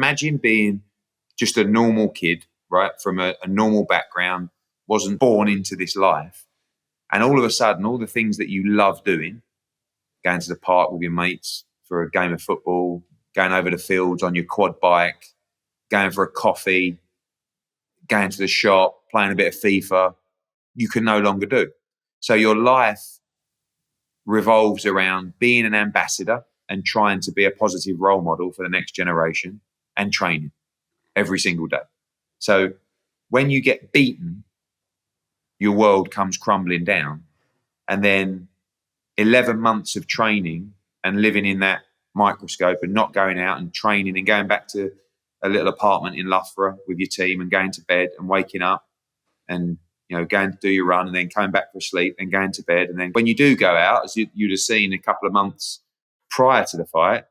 imagine being just a normal kid, right, from a normal background, wasn't born into this life. And all of a sudden, all the things that you love doing, going to the park with your mates for a game of football, going over the fields on your quad bike, going for a coffee, going to the shop, playing a bit of FIFA, you can no longer do. So your life revolves around being an ambassador and trying to be a positive role model for the next generation and training every single day. So when you get beaten, your world comes crumbling down. And then 11 months of training and living in that microscope and not going out and training and going back to a little apartment in Loughborough with your team and going to bed and waking up and, you know, going to do your run and then coming back for sleep and going to bed. And then when you do go out, as you'd have seen a couple of months prior to the fight,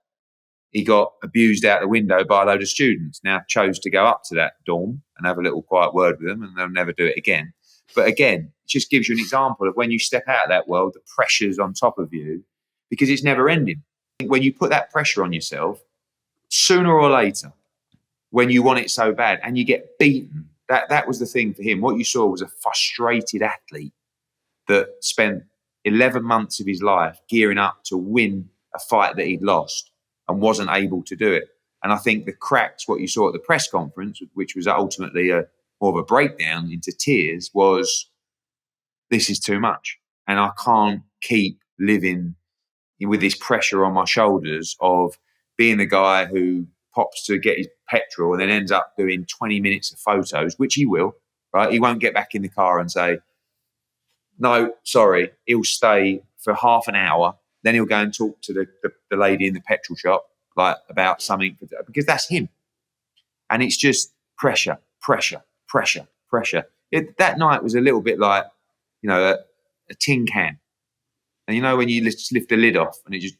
he got abused out the window by a load of students. Now chose to go up to that dorm and have a little quiet word with them, and they'll never do it again. But again, it just gives you an example of when you step out of that world, the pressure's on top of you because it's never ending. When you put that pressure on yourself, sooner or later, when you want it so bad and you get beaten, that was the thing for him. What you saw was a frustrated athlete that spent 11 months of his life gearing up to win a fight that he'd lost and wasn't able to do it. And I think the cracks, what you saw at the press conference, which was ultimately more of a breakdown into tears, was this is too much. And I can't keep living with this pressure on my shoulders of being the guy who pops to get his petrol and then ends up doing 20 minutes of photos, which he will, right? He won't get back in the car and say, no, sorry. He'll stay for half an hour. Then he'll go and talk to the lady in the petrol shop, like about something, because that's him. And it's just pressure. That night was a little bit like, you know, a tin can. And you know when you just lift the lid off and it just,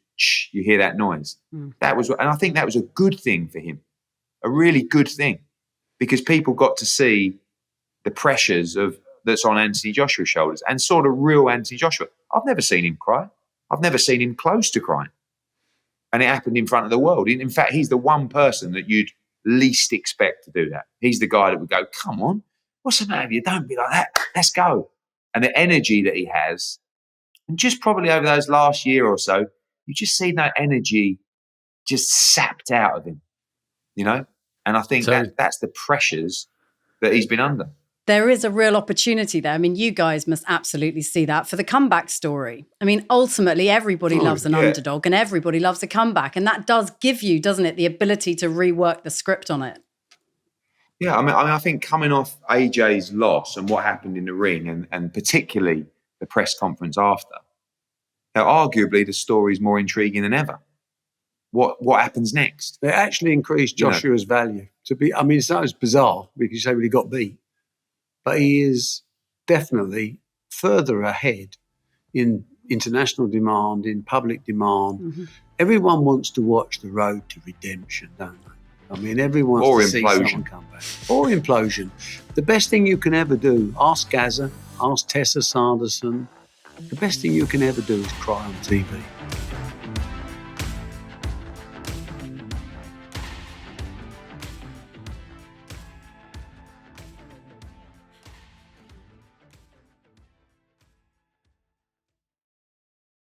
you hear that noise. And I think that was a good thing for him, a really good thing, because people got to see the pressures that's on Anthony Joshua's shoulders and sort of real Anthony Joshua. I've never seen him cry. I've never seen him close to crying. And it happened in front of the world. In fact, he's the one person that you'd least expect to do that. He's the guy that would go, come on, what's the matter with you? Don't be like that. Let's go. And the energy that he has, and just probably over those last year or so, you just see that energy just sapped out of him, you know? And I think that's the pressures that he's been under. There is a real opportunity there. I mean, you guys must absolutely see that for the comeback story. I mean, ultimately, everybody loves an underdog and everybody loves a comeback. And that does give you, doesn't it, the ability to rework the script on it. Yeah, I mean, I think coming off AJ's loss and what happened in the ring and particularly the press conference after, now, arguably the story is more intriguing than ever. What happens next? It actually increased Joshua's value. It sounds bizarre because you say he got beat. But he is definitely further ahead in international demand, in public demand. Mm-hmm. Everyone wants to watch the road to redemption, don't they? I mean, everyone wants to see someone come back. Or implosion. The best thing you can ever do, ask Gaza, ask Tessa Sanderson, the best thing you can ever do is cry on TV.